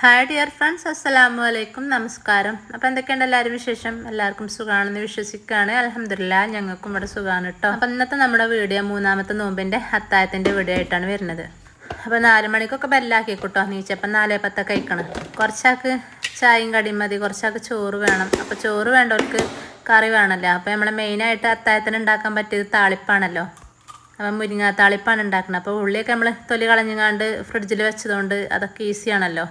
Hi dear friends, അസ്സലാമു അലൈക്കും. നമസ്കാരം. അപ്പോൾ എന്തൊക്കെയുണ്ട് എല്ലാവരും വിശേഷം? എല്ലാവർക്കും സുഖമാണെന്ന് വിശ്വസിക്കുകയാണ്. അൽഹംദുലില്ലാഹ് ഞങ്ങൾക്കും ഇവിടെ സുഖമാണ് കേട്ടോ. അപ്പോൾ ഇന്നത്തെ നമ്മുടെ വീഡിയോ മൂന്നാമത്തെ നോമ്പിൻ്റെ അത്താഴത്തിൻ്റെ വീഡിയോ ആയിട്ടാണ് വരുന്നത്. അപ്പോൾ 4 മണിക്കൊക്കെ ബെല്ലാക്കി കേട്ടോ. നീച്ചപ്പം 4:10 കഴിക്കണം. കുറച്ചാൾക്ക് ചായയും കടിയും മതി, കുറച്ചാൾക്ക് ചോറ് വേണം. അപ്പോൾ ചോറ് വേണ്ടവർക്ക് കറി വേണമല്ലോ. അപ്പോൾ നമ്മൾ മെയിനായിട്ട് അത്താഴത്തിന് ഉണ്ടാക്കാൻ പറ്റിയത് താളിപ്പാണല്ലോ. അപ്പം മുരിങ്ങ താളിപ്പാണ് ഉണ്ടാക്കുന്നത്. അപ്പോൾ ഉള്ളിയൊക്കെ നമ്മൾ തൊലി കളഞ്ഞങ്ങാണ്ട് ഫ്രിഡ്ജിൽ വെച്ചതുകൊണ്ട് അതൊക്കെ ഈസിയാണല്ലോ.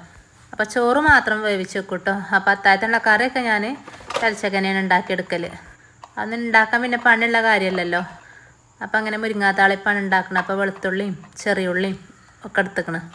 അപ്പോൾ ചോറ് മാത്രം വേവിച്ച് വെക്കും കേട്ടോ. അപ്പോൾ അത്താഴത്തിനുള്ള കറിയൊക്കെ ഞാൻ തലച്ചക്കനെയാണ് ഉണ്ടാക്കിയെടുക്കൽ. അതൊന്നും ഉണ്ടാക്കാൻ പിന്നെ പണിയുള്ള കാര്യമല്ലല്ലോ. അപ്പോൾ അങ്ങനെ മുരിങ്ങ താളിപ്പാണ് ഉണ്ടാക്കുന്നത്. അപ്പോൾ വെളുത്തുള്ളിയും ചെറിയുള്ളിയും ഒക്കെ എടുത്തേക്കണം.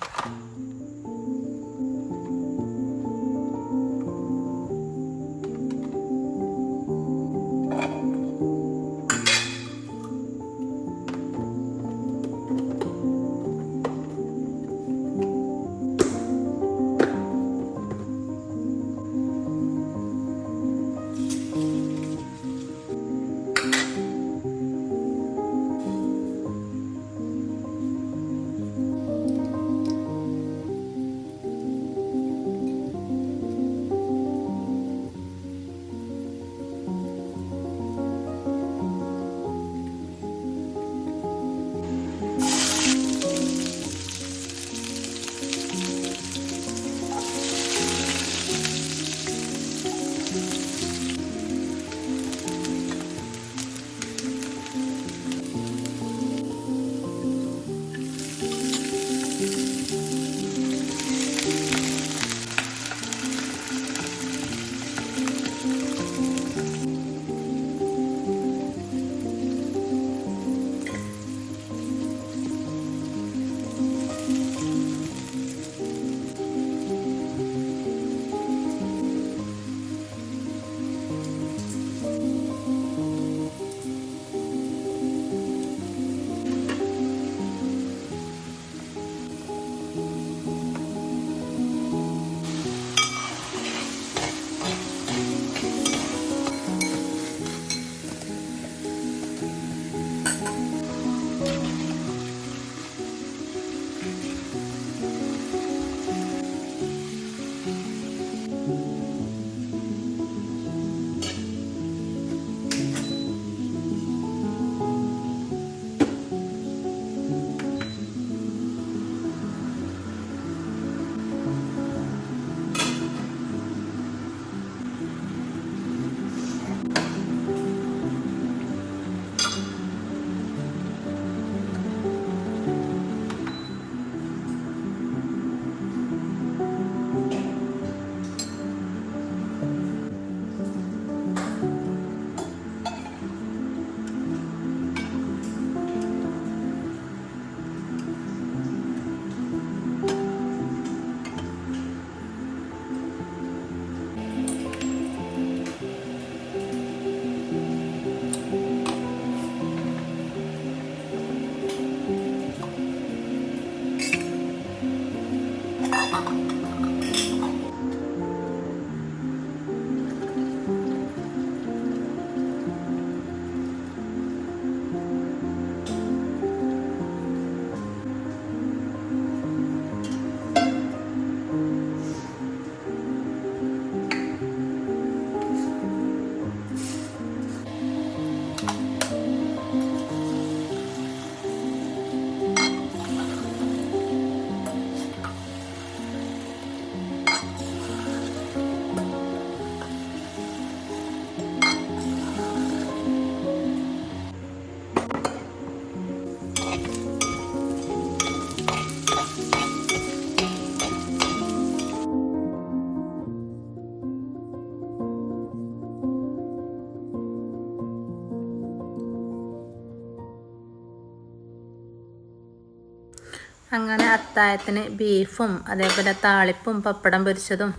അങ്ങനെ അത്താഴത്തിന് ബീഫും അതേപോലെ താളിപ്പും പപ്പടം പൊരിച്ചതും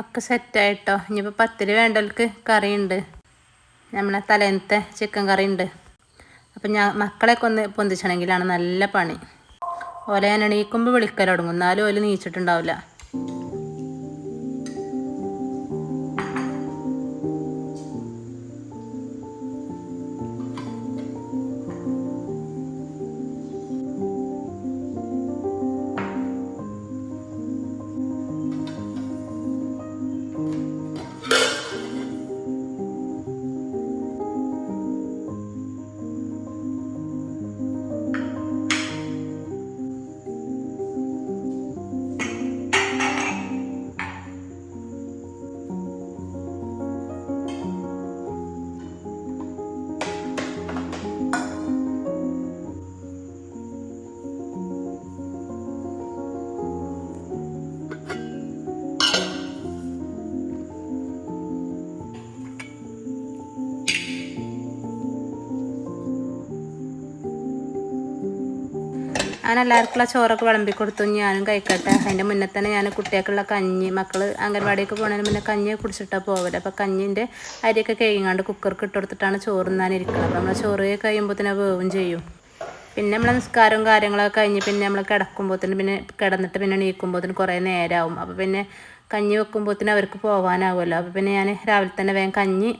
ഒക്കെ സെറ്റായിട്ടോ. ഇനിയിപ്പോൾ പത്തിരി വേണ്ടവർക്ക് കറിയുണ്ട്, നമ്മളെ തലേന്നത്തെ ചിക്കൻ കറി ഉണ്ട്. അപ്പം മക്കളെയൊക്കെ ഒന്ന് പൊന്തിച്ചണമെങ്കിലാണ് നല്ല പണി. ഓലെ ഞാൻ എണീക്കുമ്പോൾ വിളിക്കൽ തുടങ്ങും, എന്നാലും ഓല് നീച്ചിട്ടുണ്ടാവില്ല. അങ്ങനെ എല്ലാവർക്കുള്ള ചോറൊക്കെ വിളമ്പി കൊടുത്തു. ഞാനും കഴിക്കട്ടെ. അതിൻ്റെ മുന്നേ തന്നെ ഞാൻ കുട്ടികൾക്കുള്ള കഞ്ഞി, മക്കൾ അംഗൻവാടിയൊക്കെ പോകുന്നതിന് മുന്നേ കഞ്ഞി കുടിച്ചിട്ടാണ് പോകല്. അപ്പോൾ കഞ്ഞിൻ്റെ അരിയൊക്കെ കഴുകാണ്ട് കുക്കർക്ക് ഇട്ട് കൊടുത്തിട്ടാണ് ചോറ് തിന്നാനിരിക്കുന്നത്. അപ്പോൾ നമ്മൾ ചോറ് കഴിയുമ്പോഴത്തേന് വേവും ചെയ്യും. പിന്നെ നമ്മളെ നിസ്കാരവും കാര്യങ്ങളൊക്കെ കഴിഞ്ഞ് പിന്നെ നമ്മൾ കിടക്കുമ്പോഴത്തേന് പിന്നെ കിടന്നിട്ട് പിന്നെ എണീക്കുമ്പോഴത്തേന് കുറേ നേരമാവും. അപ്പോൾ പിന്നെ കഞ്ഞി വെക്കുമ്പോഴത്തേന് അവർക്ക് പോകാനാവുമല്ലോ. അപ്പോൾ പിന്നെ ഞാൻ രാവിലെ തന്നെ വേഗം കഞ്ഞി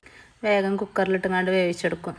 വേഗം കുക്കറിലിട്ടുങ്ങാണ്ട് വേവിച്ചെടുക്കും.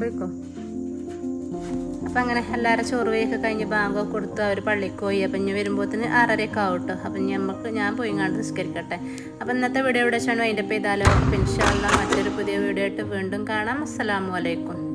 പോയിക്കോ. അപ്പം അങ്ങനെ എല്ലാവരും ചോറ് വയ്യൊക്കെ കഴിഞ്ഞ് ബാങ്കൊക്കെ കൊടുത്ത് അവർ പള്ളിക്ക് പോയി. അപ്പം ഇനി വരുമ്പോഴത്തേന് 6:30 ആവും കേട്ടോ. അപ്പം ഞാൻ പോയി കണ്ട് നിസ്കരിക്കട്ടെ. അപ്പം ഇന്നത്തെ വീഡിയോ ഇവിടെ വെച്ചാണ് വൈൻഡപ്പ് ചെയ്താലോ. ഇൻഷാ അല്ലാഹ് മറ്റൊരു പുതിയ വീഡിയോ ആയിട്ട് വീണ്ടും കാണാം. അസ്സലാമു അലൈക്കും.